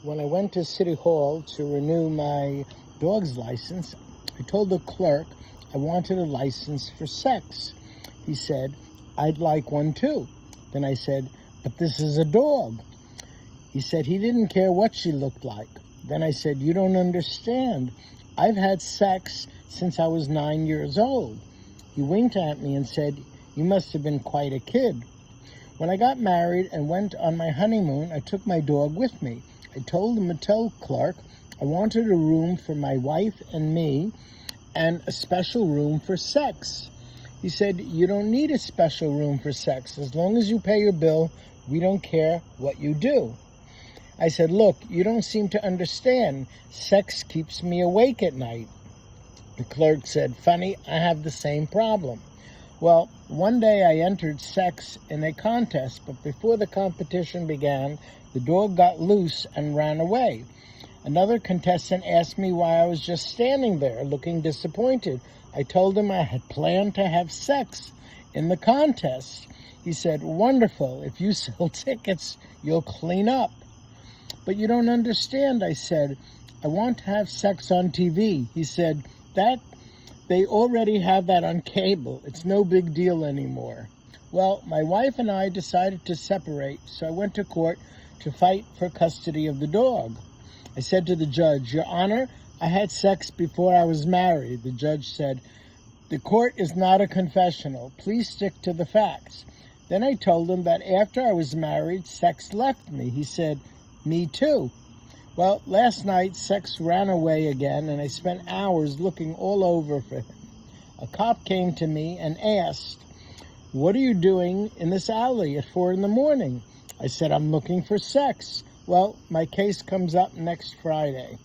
When I went to City Hall to renew my dog's license, I told the clerk I wanted a license for sex. He said, I'd like one too. Then I said, but this is a dog. He said he didn't care what she looked like. Then I said, you don't understand. I've had sex since I was 9 years old. He winked at me and said, you must have been quite a kid. When I got married and went on my honeymoon, I took my dog with me. I told the motel clerk I wanted a room for my wife and me and a special room for sex. He said, you don't need a special room for sex. As long as you pay your bill, we don't care what you do. I said, look, you don't seem to understand. Sex keeps me awake at night. The clerk said, funny, I have the same problem. Well, one day I entered sex in a contest, but before the competition began, the dog got loose and ran away. Another contestant asked me why I was just standing there, looking disappointed. I told him I had planned to have sex in the contest. He said, wonderful, if you sell tickets, you'll clean up. But you don't understand, I said. I want to have sex on TV. He said, they already have that on cable. It's no big deal anymore. Well, my wife and I decided to separate, so I went to court to fight for custody of the dog. I said to the judge, Your Honor, I had sex before I was married. The judge said, the court is not a confessional. Please stick to the facts. Then I told him that after I was married, sex left me. He said, me too. Well, last night, sex ran away again, and I spent hours looking all over for him. A cop came to me and asked, what are you doing in this alley at 4 a.m? I said, I'm looking for sex. Well, my case comes up next Friday.